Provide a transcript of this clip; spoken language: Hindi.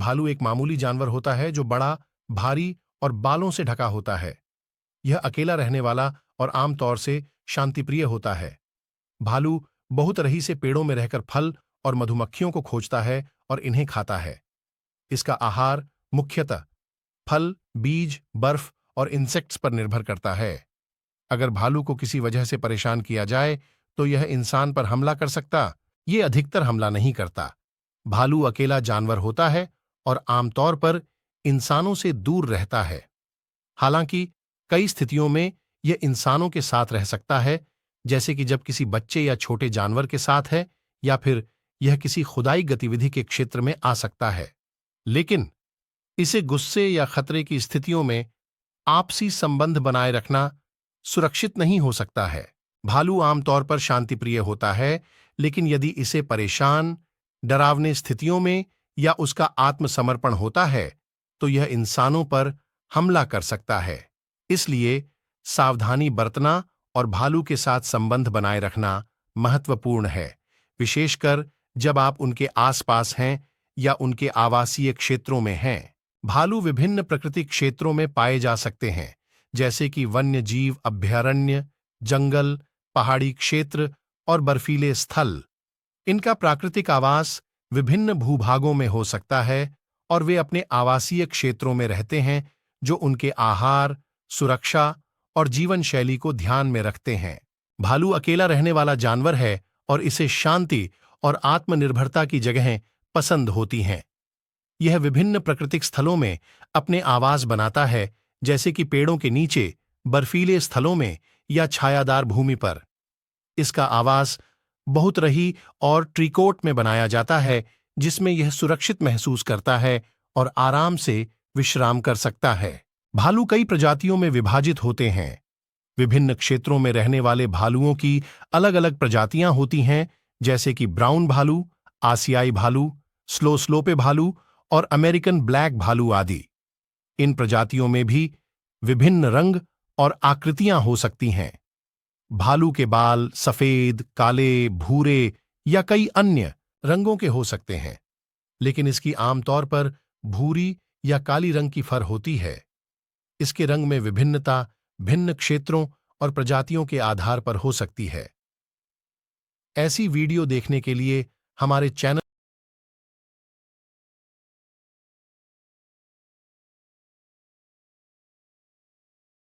भालू एक मामूली जानवर होता है जो बड़ा, भारी और बालों से ढका होता है। यह अकेला रहने वाला और आमतौर से शांतिप्रिय होता है। भालू बहुत रही से पेड़ों में रहकर फल और मधुमक्खियों को खोजता है और इन्हें खाता है। इसका आहार मुख्यतः फल, बीज, बर्फ और इंसेक्ट्स पर निर्भर करता है। अगर भालू को किसी वजह से परेशान किया जाए तो यह इंसान पर हमला कर सकता। ये अधिकतर हमला नहीं करता। भालू अकेला जानवर होता है और आमतौर पर इंसानों से दूर रहता है। हालांकि कई स्थितियों में यह इंसानों के साथ रह सकता है, जैसे कि जब किसी बच्चे या छोटे जानवर के साथ है, या फिर यह किसी खुदाई गतिविधि के क्षेत्र में आ सकता है। लेकिन इसे गुस्से या खतरे की स्थितियों में आपसी संबंध बनाए रखना सुरक्षित नहीं हो सकता है। भालू आमतौर पर शांतिप्रिय होता है, लेकिन यदि इसे परेशान, डरावनी स्थितियों में या उसका आत्मसमर्पण होता है तो यह इंसानों पर हमला कर सकता है। इसलिए सावधानी बरतना और भालू के साथ संबंध बनाए रखना महत्वपूर्ण है, विशेषकर जब आप उनके आसपास हैं या उनके आवासीय क्षेत्रों में हैं। भालू विभिन्न प्रकृति क्षेत्रों में पाए जा सकते हैं, जैसे कि वन्य जीव अभयारण्य, जंगल, पहाड़ी क्षेत्र और बर्फीले स्थल। इनका प्राकृतिक आवास विभिन्न भूभागों में हो सकता है और वे अपने आवासीय क्षेत्रों में रहते हैं जो उनके आहार, सुरक्षा और जीवन शैली को ध्यान में रखते हैं। भालू अकेला रहने वाला जानवर है और इसे शांति और आत्मनिर्भरता की जगहें पसंद होती हैं। यह विभिन्न प्राकृतिक स्थलों में अपने आवास बनाता है, जैसे कि पेड़ों के नीचे, बर्फीले स्थलों में या छायादार भूमि पर। इसका आवास बहुत रही और ट्रीकोट में बनाया जाता है, जिसमें यह सुरक्षित महसूस करता है और आराम से विश्राम कर सकता है। भालू कई प्रजातियों में विभाजित होते हैं। विभिन्न क्षेत्रों में रहने वाले भालुओं की अलग अलग प्रजातियां होती हैं, जैसे कि ब्राउन भालू, आसियाई भालू, स्लोपे भालू और अमेरिकन ब्लैक भालू आदि। इन प्रजातियों में भी विभिन्न रंग और आकृतियां हो सकती हैं। भालू के बाल सफेद, काले, भूरे या कई अन्य रंगों के हो सकते हैं, लेकिन इसकी आमतौर पर भूरी या काली रंग की फर होती है। इसके रंग में विभिन्नता भिन्न क्षेत्रों और प्रजातियों के आधार पर हो सकती है। ऐसी वीडियो देखने के लिए हमारे चैनल